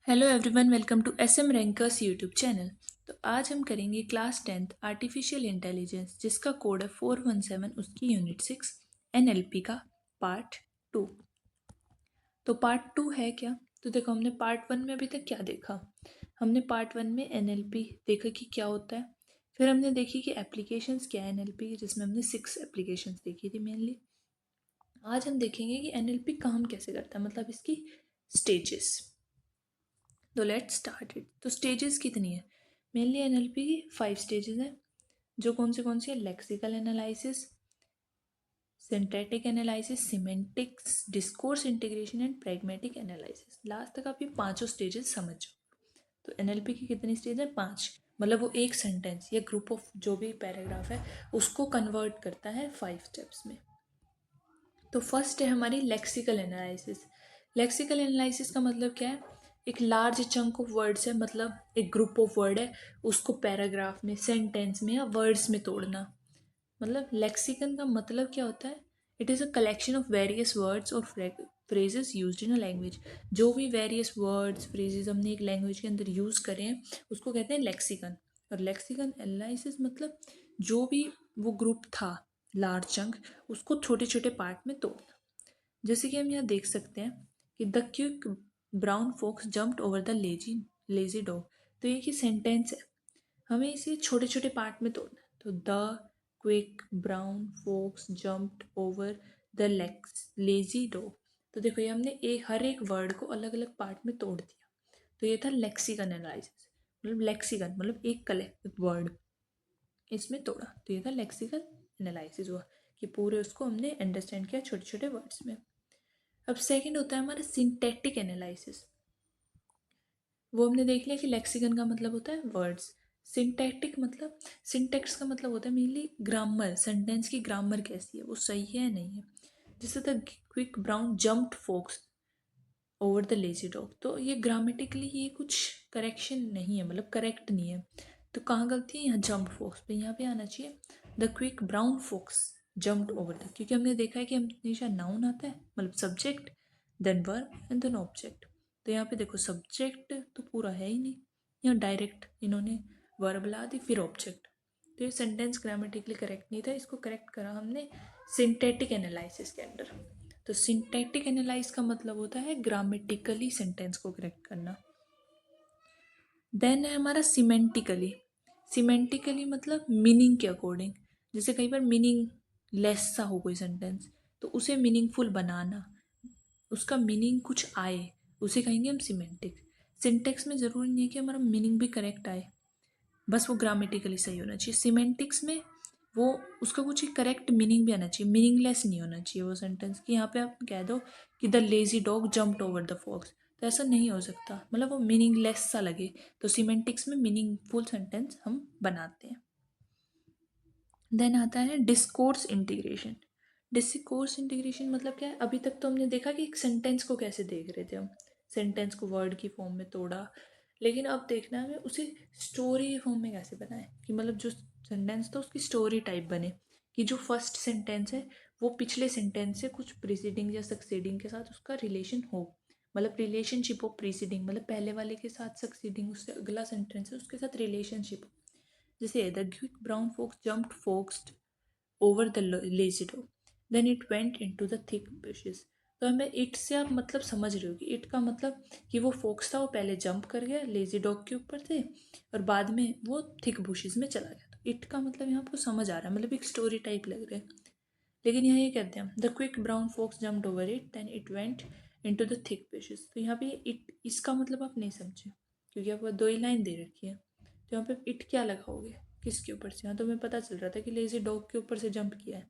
Hello everyone, welcome to SM Rankers YouTube channel. तो आज हम करेंगे क्लास 10th आर्टिफिशियल इंटेलिजेंस, जिसका कोड है 417, उसकी यूनिट 6 एनएलपी का पार्ट 2। तो पार्ट 2 है क्या? तो देखो, हमने पार्ट 1 में अभी तक क्या देखा। हमने पार्ट 1 में एनएलपी देखा कि क्या होता है। फिर हमने देखी कि एप्लीकेशंस क्या है एनएलपी, जिसमें हमने 6 एप्लीकेशंस देखी थी मेनली। आज हम देखेंगे कि एनएलपी काम कैसे करता है, मतलब इसकी स्टेजेस। तो लेट्स स्टार्ट इट। तो स्टेजेस कितनी है? मेनली एनएलपी की 5 स्टेजेस हैं। जो कौन सी है? Lexical analysis, synthetic analysis, semantics, discourse integration and pragmatic analysis. Last तक आप ये पांचों स्टेजेस समझ जाओ। तो एनएलपी की कितनी स्टेज है? 5। मतलब वो एक सेंटेंस या ग्रुप ऑफ जो भी पैराग्राफ है उसको कन्वर्ट करता है 5 स्टेप्स में। तो फर्स्ट है हमारी लेक्सिकल एनालिसिस। लेक्सिकल एनालिसिस का मतलब क्या है? एक लार्ज चंक ऑफ वर्ड्स है, मतलब एक ग्रुप ऑफ वर्ड है, उसको पैराग्राफ में, सेंटेंस में या वर्ड्स में तोड़ना। मतलब लेक्सिकन का मतलब क्या होता है? It is a collection of various words और phrases used in a language. जो भी वेरियस वर्ड्स फ्रेजेस हमने एक लैंग्वेज के अंदर यूज़ करे हैं उसको कहते हैं लेक्सिकन। और लेक्सिकन एनालिसिस मतलब जो भी वो ग्रुप था, लार्ज चंक, उसको छोटे छोटे पार्ट में तोड़ना। जैसे कि हम यहाँ देख सकते हैं कि the quick brown fox jumped over the lazy dog. तो ये कि सेंटेंस है, हमें इसे छोटे छोटे पार्ट में तोड़ना है। तो the quick brown fox jumped over the lazy dog. तो देखो, ये हमने हर एक वर्ड को अलग अलग पार्ट में तोड़ दिया। तो ये था लेक्सिकन एनालिसिस। मतलब लेक्सिकन मतलब एक कलेक्ट वर्ड इसमें तोड़ा, तो ये था लेक्सिकल एनालिसिस हुआ कि पूरे उसको हमने अंडरस्टैंड किया छोटे छोटे वर्ड्स में। अब सेकंड होता है हमारा सिंथेटिक एनालिसिस। वो हमने देख लिया कि लेक्सिकन का मतलब होता है वर्ड्स। सिंटैक्टिक मतलब, सिंटेक्स का मतलब होता है मेनली ग्रामर, सेंटेंस की ग्रामर कैसी है, वो सही है या नहीं है। जैसे the quick brown jumped fox over the lazy dog. तो ये ग्रामेटिकली ये कुछ करेक्शन नहीं है, मतलब करेक्ट नहीं है। तो कहाँ गलती है? यहाँ जम्प फोक्स पे, यहाँ पे आना चाहिए the quick brown fox jumped over the. क्योंकि हमने देखा है कि हमेशा नाउन आता है, मतलब subject, then verb and then object. तो यहाँ पे देखो, सब्जेक्ट तो पूरा है ही नहीं, यहाँ डायरेक्ट इन्होंने वर्ब ला दी फिर ऑब्जेक्ट। तो ये सेंटेंस ग्रामेटिकली करेक्ट नहीं था, इसको करेक्ट करा हमने सिंथेटिक एनालिसिस के अंडर। तो सिंटैक्टिक एनालाइज का मतलब होता है ग्रामेटिकली सेंटेंस को करेक्ट करना। देन है हमारा सिमेंटिकली। सिमेंटिकली मतलब मीनिंग के अकॉर्डिंग। जैसे कई बार मीनिंग लेस सा हो कोई सेंटेंस, तो उसे मीनिंगफुल बनाना, उसका मीनिंग कुछ आए, उसे कहेंगे हम सिमेंटिक। सिंटेक्स में ज़रूरी नहीं है कि हमारा मीनिंग भी करेक्ट आए, बस वो ग्रामेटिकली सही होना चाहिए। सिमेंटिक्स में वो उसका कुछ करेक्ट मीनिंग भी आना चाहिए, मीनिंगलेस नहीं होना चाहिए वो सेंटेंस कि यहाँ पे आप कह दो कि the lazy dog jumped over the fox, तो ऐसा नहीं हो सकता, मतलब वो मीनिंगलेस सा लगे। तो सिमेंटिक्स में मीनिंगफुल सेंटेंस हम बनाते हैं। देन आता है डिस्कोर्स इंटीग्रेशन। डिस्कोर्स इंटीग्रेशन मतलब क्या है? अभी तक तो हमने देखा कि एक सेंटेंस को कैसे देख रहे थे हम, सेंटेंस को वर्ड की फॉर्म में तोड़ा। लेकिन अब देखना है हमें उसे स्टोरी फॉर्म में कैसे बनाए, कि मतलब जो सेंटेंस था उसकी स्टोरी टाइप बने, कि जो फर्स्ट सेंटेंस है वो पिछले सेंटेंस से कुछ प्रीसीडिंग या सक्सीडिंग के साथ उसका रिलेशन हो। मतलब रिलेशनशिप हो, प्रीसीडिंग मतलब पहले वाले के साथ सक्सीडिंग, उससे अगला सेंटेंस है उसके साथ रिलेशनशिप हो। जैसे the quick brown fox jumped foxed over the lazy dog, then it went into the thick bushes. तो हमें इट से आप मतलब समझ रहे हो कि इट का मतलब कि वो फोक्स था, वो पहले जंप कर गया लेजी डॉग के ऊपर से और बाद में वो थिक बुशेस में चला गया। तो इट का मतलब यहाँ आपको समझ आ रहा है, मतलब एक स्टोरी टाइप लग रहा है। लेकिन यहाँ ये कहते हैं the quick brown fox jumped over it then it went into the thick bushes. तो यहाँ पे इट, इसका मतलब आप नहीं समझे क्योंकि आपको 2 ही लाइन दे रखी है। तो यहाँ पे इट क्या लगाओगे, किसके ऊपर से? यहाँ तो हमें पता चल रहा था कि लेजी डॉग के ऊपर से जंप किया है,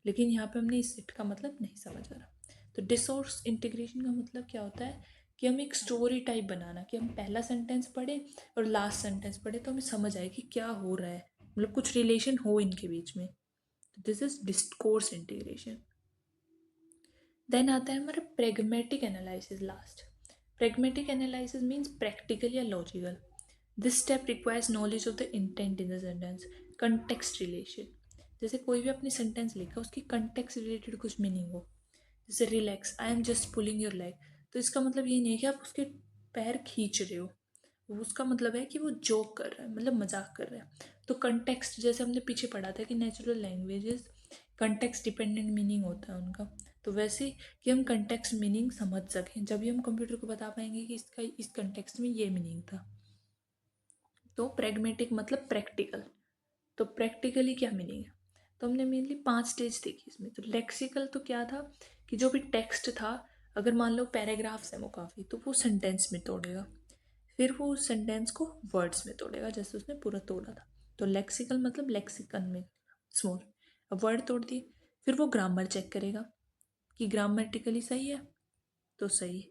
लेकिन यहाँ पे हमने इस इट का मतलब नहीं समझ आ रहा। तो डिसोर्स इंटीग्रेशन का मतलब क्या होता है कि हम एक स्टोरी टाइप बनाना, कि हम पहला सेंटेंस पढ़े और लास्ट सेंटेंस पढ़े तो हमें समझ आए कि क्या हो रहा है, मतलब कुछ रिलेशन हो इनके बीच में। तो this is discourse integration. Then आता है हमारा pragmatic analysis last. Pragmatic analysis means practical या logical. This step requires knowledge of the intent in the sentence, context relation. जैसे कोई भी अपनी सेंटेंस लिखा, उसकी कंटेक्स्ट रिलेटेड कुछ मीनिंग हो। जैसे relax, I am just pulling your leg, तो इसका मतलब ये नहीं है कि आप उसके पैर खींच रहे हो, उसका मतलब है कि वो जोक कर रहा है, मतलब मजाक कर रहा है। तो कंटेक्स्ट, जैसे हमने पीछे पढ़ा था कि natural languages context dependent meaning होता है उनका, तो वैसे कि हम कंटेक्स्ट मीनिंग समझ सकें, जब भी हम कंप्यूटर को बता पाएंगे कि इसका इस कंटेक्स्ट में ये मीनिंग था। तो प्रैग्मेटिक मतलब प्रैक्टिकल। तो प्रैक्टिकली क्या मीनिंग है, तो हमने मेनली 5 स्टेज देखी इसमें। तो लेक्सिकल तो क्या था कि जो भी टेक्स्ट था, अगर मान लो पैराग्राफ्स हैं वो काफ़ी, तो वो सेंटेंस में तोड़ेगा, फिर वो उस सेंटेंस को वर्ड्स में तोड़ेगा जैसे उसने पूरा तोड़ा था। तो लेक्सिकल मतलब लेक्सिकन में स्मॉल, अब वर्ड तोड़ दिए, फिर वो ग्रामर चेक करेगा कि ग्रामेटिकली सही है, तो सही।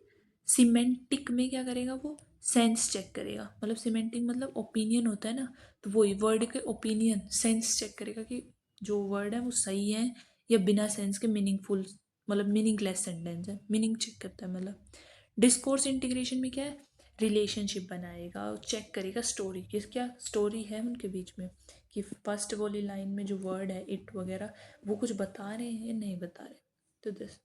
सीमेंटिक में क्या करेगा वो, सेंस चेक करेगा, मतलब सीमेंटिक मतलब ओपिनियन होता है ना, तो वही वर्ड के ओपिनियन सेंस चेक करेगा कि जो वर्ड है वो सही है या बिना सेंस के मीनिंगफुल, मतलब मीनिंगलेस सेंटेंस है, मीनिंग चेक करता है। मतलब डिस्कोर्स इंटीग्रेशन में क्या है, रिलेशनशिप बनाएगा और चेक करेगा स्टोरी, किस क्या स्टोरी है उनके बीच में, कि फर्स्ट वाली लाइन में जो वर्ड है इट वगैरह वो कुछ बता रहे हैं या नहीं बता रहे। तो this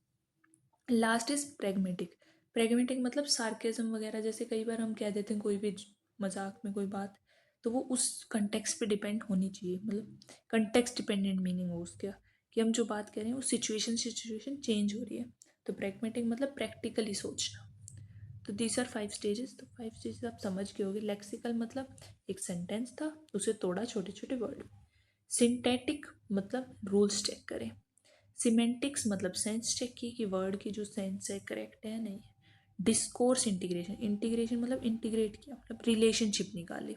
last is pragmatic. Pragmatic मतलब सार्केज्म वगैरह, जैसे कई बार हम कह देते हैं कोई भी मजाक में कोई बात, तो वो उस कंटेक्स्ट पे डिपेंड होनी चाहिए, मतलब कंटेक्स्ट डिपेंडेंट मीनिंग हो उसका, कि हम जो बात कह रहे हैं वो सिचुएशन सिचुएशन चेंज हो रही है। तो प्रेगमेटिक मतलब प्रैक्टिकली सोचना। तो दीज आर 5 स्टेजेस। तो 5 स्टेजेस आप समझ गए होगे। लेक्सिकल मतलब एक सेंटेंस था, उसे तोड़ा छोटे छोटे वर्ड। सिंथेटिक मतलब रूल्स चेक करें। सिमेंटिक्स मतलब सेंस चेक की कि वर्ड की जो सेंस है करेक्ट है नहीं है। डिस्कोर्स इंटीग्रेशन, इंटीग्रेशन मतलब इंटीग्रेट किया, मतलब रिलेशनशिप निकाली।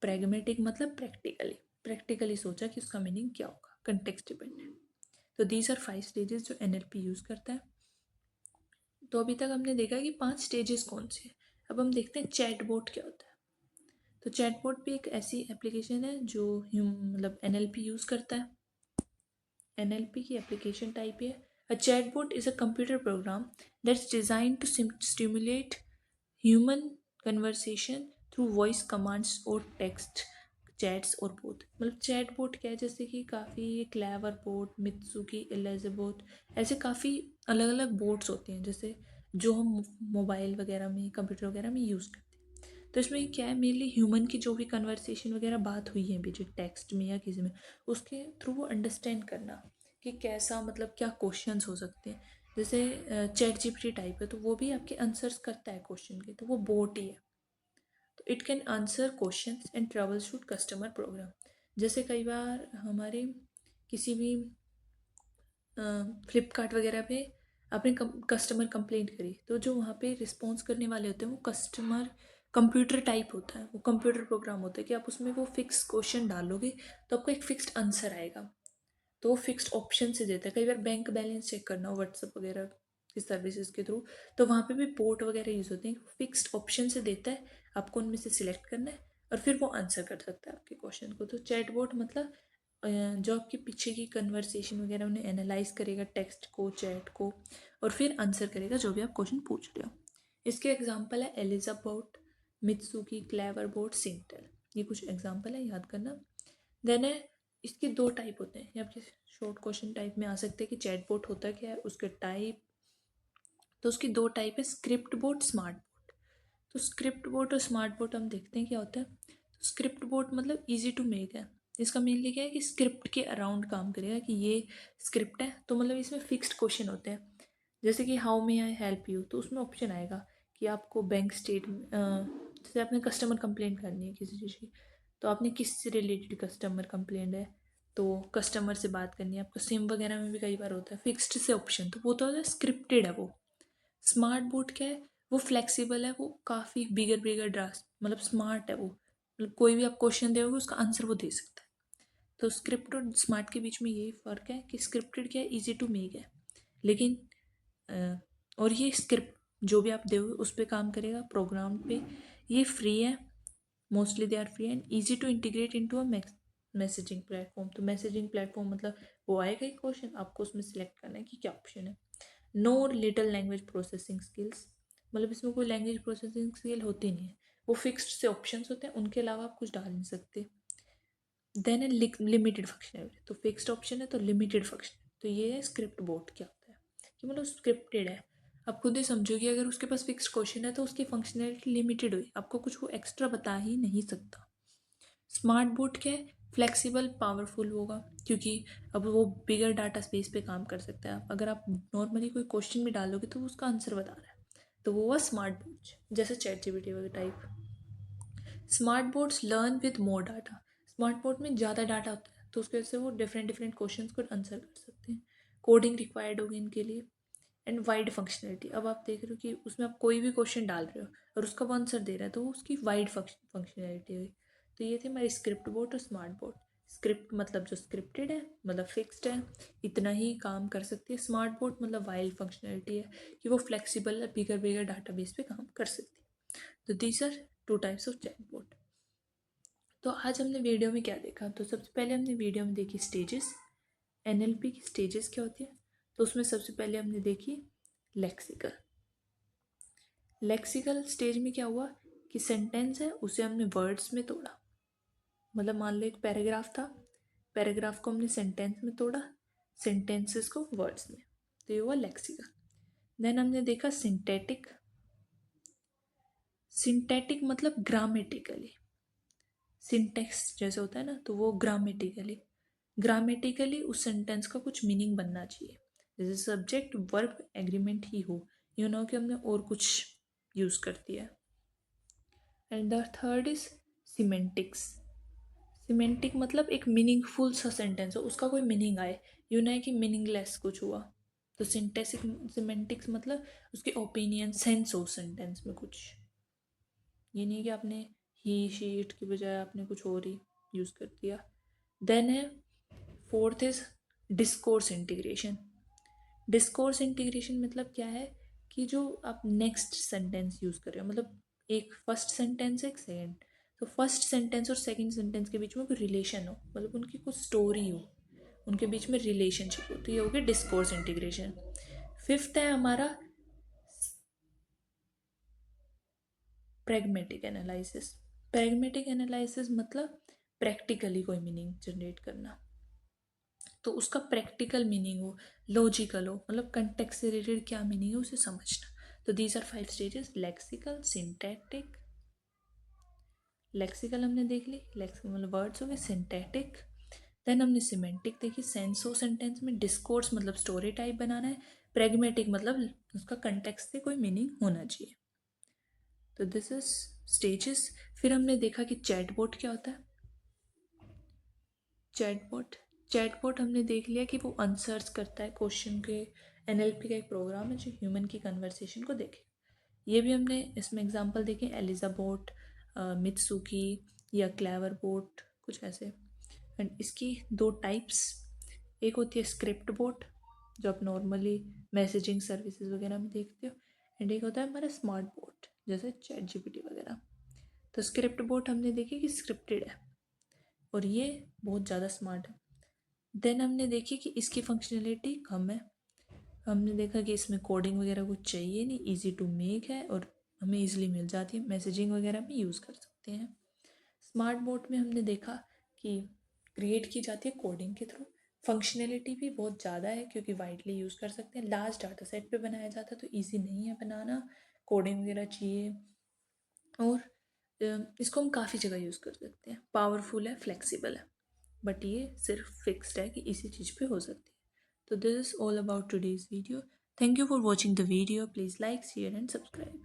प्रैग्मेटिक मतलब प्रैक्टिकली, प्रैक्टिकली सोचा कि उसका मीनिंग क्या होगा, कंटेक्स्ट डिपेंडेंट। तो दीज आर 5 स्टेजेस जो एनएलपी यूज़ करता है। तो अभी तक हमने देखा कि 5 स्टेजेस कौन से हैं। अब हम देखते हैं चैटबॉट क्या होता है। तो चैटबॉट भी एक ऐसी एप्लीकेशन है जो मतलब एनएलपी यूज़ करता है। NLP की एप्लीकेशन टाइप है। A chatbot is a computer program that's designed to stimulate human conversation through voice commands और text चैट्स और बोट। मतलब चैट बोट क्या है, जैसे कि काफ़ी क्लेवर बोट, मित्सुकी, एलिजाबोट, ऐसे काफ़ी अलग अलग बोट्स होती हैं, जैसे जो हम मोबाइल वगैरह में कंप्यूटर वगैरह में यूज़ करते हैं। तो इसमें क्या है, मेनली ह्यूमन की जो भी कन्वर्सेशन वगैरह बात हुई है बीच टेक्स्ट में या किसी में, उसके थ्रू वो अंडरस्टैंड करना कि कैसा, मतलब क्या क्वेश्चंस हो सकते हैं। जैसे चैट जीपीटी टाइप है, तो वो भी आपके आंसर्स करता है क्वेश्चन के, तो वो बोट ही है। तो it can answer questions and troubleshoot customer program. जैसे कई बार हमारे किसी भी फ्लिपकार्ट वगैरह पे आपने कस्टमर कंप्लेंट करी, तो जो वहाँ पे रिस्पॉन्स करने वाले होते हैं वो कस्टमर कंप्यूटर टाइप होता है, वो कंप्यूटर प्रोग्राम होता है कि आप उसमें वो फिक्स क्वेश्चन डालोगे तो आपको एक फिक्स्ड आंसर आएगा। तो वो फिक्स्ड ऑप्शन से देता है। कई बार बैंक बैलेंस चेक करना हो व्हाट्सअप वगैरह की सर्विसेज के थ्रू, तो वहाँ पे भी पोर्ट वगैरह यूज़ होते हैं, फिक्स्ड ऑप्शन से देता है, आपको उनमें से सिलेक्ट करना है और फिर वो आंसर कर सकता है आपके क्वेश्चन को। तो चैटबॉट मतलब जो आपके पीछे की कन्वर्सेशन वगैरह उन्हें एनालाइज करेगा, टेक्स्ट को, चैट को, और फिर आंसर करेगा जो भी आप क्वेश्चन पूछ रहे हो। इसके एग्जाम्पल है एलिजाबोट, मित्सुकी, क्लेवर बोट, सिंगटेल। ये कुछ एग्जाम्पल है, याद करना। देन है, इसके 2 टाइप होते हैं, ये आपके शॉर्ट क्वेश्चन टाइप में आ सकते हैं कि चैटबॉट होता क्या है, उसके टाइप। तो उसकी 2 टाइप है, स्क्रिप्ट बोट, स्मार्ट बोट। तो स्क्रिप्ट बोट और स्मार्ट बोट हम देखते हैं क्या होता है। तो स्क्रिप्ट बोट मतलब इजी टू मेक है। इसका मेनली क्या है कि स्क्रिप्ट के अराउंड काम करेगा, कि ये स्क्रिप्ट है तो मतलब इसमें फिक्स्ड क्वेश्चन होते हैं। जैसे कि how may I help you, तो उसमें ऑप्शन आएगा कि आपको बैंक स्टेट, जैसे आपने कस्टमर कंप्लेंट करनी है किसी चीज़ की, तो आपने किस से रिलेटेड कस्टमर कंप्लेंट है, तो कस्टमर से बात करनी है आपको। सिम वगैरह में भी कई बार होता है फिक्स्ड से ऑप्शन, तो वो तो होता है स्क्रिप्टेड है वो। स्मार्ट बोर्ड क्या है, वो फ्लेक्सिबल है, वो काफ़ी बिगर बिगर ड्राफ्ट, मतलब स्मार्ट है वो, मतलब कोई भी आप क्वेश्चन दोगे उसका आंसर वो दे सकता है। तो स्क्रिप्ट और स्मार्ट के बीच में यही फ़र्क है कि स्क्रिप्टेड क्या है, इजी टू मेक है, लेकिन और ये स्क्रिप्ट जो भी आप दोगे उस पर काम करेगा, प्रोग्राम पे। ये फ्री है, mostly they are free and easy to integrate into a messaging platform. तो मैसेजिंग प्लेटफॉर्म मतलब वो आएगा ही क्वेश्चन, आपको उसमें सिलेक्ट करना है कि क्या ऑप्शन है। Know little language processing skills, मतलब इसमें कोई लैंग्वेज प्रोसेसिंग स्किल होती नहीं है, वो फिक्स्ड से ऑप्शंस होते हैं, उनके अलावा आप कुछ डाल नहीं सकते। देन है लिमिटेड फंक्शनलिटी, तो फिक्स्ड ऑप्शन है तो लिमिटेड फंक्शन। तो ये है स्क्रिप्ट बोर्ड क्या होता है, कि मतलब स्क्रिप्टेड है, आप खुद ही समझो कि अगर उसके पास फिक्स्ड क्वेश्चन है तो उसकी फंक्शनैलिटी लिमिटेड हुई, आपको कुछ वो एक्स्ट्रा बता ही नहीं सकता। स्मार्ट बोर्ड क्या है, फ्लेक्सिबल पावरफुल होगा, क्योंकि अब वो बिगर डाटा स्पेस पे काम कर सकता है। अगर आप नॉर्मली कोई क्वेश्चन भी डालोगे तो वो उसका आंसर बता रहा है, तो वो हुआ स्मार्ट बोर्ड, जैसे चैट जीपीटी वगैरह type. Smart boards learn with more data, smart board में ज़्यादा डाटा होता है तो उसकी वजह से वो डिफरेंट डिफरेंट क्वेश्चन को आंसर कर सकते हैं। कोडिंग रिक्वायर्ड होगी इनके लिए। एंड वाइड फंक्शनलिटी, अब आप देख रहे हो कि उसमें आप कोई भी क्वेश्चन डाल रहे हो और उसका वो आंसर दे रहा है तो वो उसकी वाइड फंक्शनलिटी हुई। तो ये थे हमारी स्क्रिप्ट बोर्ड और स्मार्ट बोर्ड। स्क्रिप्ट मतलब जो स्क्रिप्टेड है, मतलब फिक्स्ड है, इतना ही काम कर सकती है। स्मार्ट बोर्ड मतलब वाइड फंक्शनलिटी है कि वो फ्लेक्सिबल है, बिगर बिगर डाटाबेस पे काम कर सकती है। तो these are two types of chat board. तो आज हमने वीडियो में क्या देखा, तो सबसे पहले हमने वीडियो में देखी स्टेजेस, एनएलपी की स्टेजेस क्या होती है। तो उसमें सबसे पहले हमने देखी लेक्सिकल। लेक्सिकल स्टेज में क्या हुआ कि सेंटेंस है उसे हमने वर्ड्स में तोड़ा, मतलब मान लो एक पैराग्राफ था, पैराग्राफ को हमने सेंटेंस में तोड़ा, सेंटेंसेस को वर्ड्स में, तो ये हुआ लेक्सिकल। देन हमने देखा सिंथेटिक। सिंथेटिक मतलब ग्रामेटिकली, सिंटेक्स जैसे होता है ना, तो वो ग्रामेटिकली, ग्रामेटिकली उस सेंटेंस का कुछ मीनिंग बनना चाहिए, जैसे सब्जेक्ट वर्ब एग्रीमेंट ही हो, यू नो कि हमने और कुछ यूज़ कर दिया। And the third is semantics. Semantic मतलब एक मीनिंगफुल सा सेंटेंस हो, उसका कोई मीनिंग आए, यू ना कि मीनिंगलेस कुछ हुआ। तो सिंटेसिक सिमेंटिक्स मतलब उसके ओपिनियन सेंस हो सेंटेंस में कुछ, ये नहीं कि आपने ही शीट की बजाय आपने कुछ और ही यूज़ कर दिया। देन है fourth is discourse integration. Discourse integration मतलब क्या है कि जो आप नेक्स्ट सेंटेंस यूज़ कर रहे हो, मतलब एक फर्स्ट सेंटेंस है एक सेकेंड, तो फर्स्ट सेंटेंस और सेकेंड सेंटेंस के बीच में कोई रिलेशन हो, मतलब उनकी कुछ स्टोरी हो, उनके बीच में रिलेशनशिप हो, तो ये हो गया डिस्कोर्स इंटीग्रेशन। फिफ्थ है हमारा प्रैग्मेटिक एनालिसिस। प्रैग्मेटिक एनालिसिस मतलब प्रैक्टिकली कोई मीनिंग जनरेट करना, तो उसका प्रैक्टिकल मीनिंग हो, लॉजिकल हो, मतलब कंटेक्स्ट से रिलेटेड क्या मीनिंग है उसे समझना। तो these are 5 stages, lexical, syntactic, lexical हमने देख ली, लेक्सिकल मतलब वर्ड्स हो गए, सिंटैक्टिक, देन हमने सिमेंटिक देखी, सेंस हो सेंटेंस में, डिस्कोर्स मतलब स्टोरी टाइप बनाना है, प्रैग्मेटिक मतलब उसका कंटेक्स्ट से कोई मीनिंग होना चाहिए। तो दिस इज स्टेजेस। फिर हमने देखा कि चैटबॉट क्या होता है। चैटबॉट, चैटबॉट हमने देख लिया कि वो आंसर्स करता है क्वेश्चन के। एनएलपी का एक प्रोग्राम है जो ह्यूमन की कन्वर्सेशन को देखे। ये भी हमने इसमें एग्जांपल देखे, एलिजा बोट, मित्सुकी या क्लेवर बोट, कुछ ऐसे। एंड इसकी दो टाइप्स, एक होती है स्क्रिप्ट बोट जो आप नॉर्मली मैसेजिंग सर्विसेज वगैरह में देखते हो, एंड एक होता है हमारा स्मार्ट बोट जैसे चैट जीपीटी वगैरह। तो स्क्रिप्ट बोट हमने देखी कि स्क्रिप्टेड है और ये बहुत ज़्यादा स्मार्ट है। देन हमने देखी कि इसकी फंक्शनैलिटी कम है, हमने देखा कि इसमें कोडिंग वगैरह कुछ चाहिए नहीं, इजी टू मेक है और हमें इजीली मिल जाती है, मैसेजिंग वगैरह में यूज़ कर सकते हैं। स्मार्ट बोर्ड में हमने देखा कि क्रिएट की जाती है कोडिंग के थ्रू, फंक्शनैलिटी भी बहुत ज़्यादा है क्योंकि वाइडली यूज़ कर सकते हैं, लार्ज डाटा सेट पे बनाया जाता है तो ईजी नहीं है बनाना, कोडिंग वगैरह चाहिए। और इसको हम काफ़ी जगह यूज़ कर सकते हैं, पावरफुल है, फ्लेक्सिबल है, बट ये सिर्फ फिक्स्ड है कि इसी चीज़ पे हो सकती है। तो this is all about today's video. Thank you for watching the video, please like share and subscribe.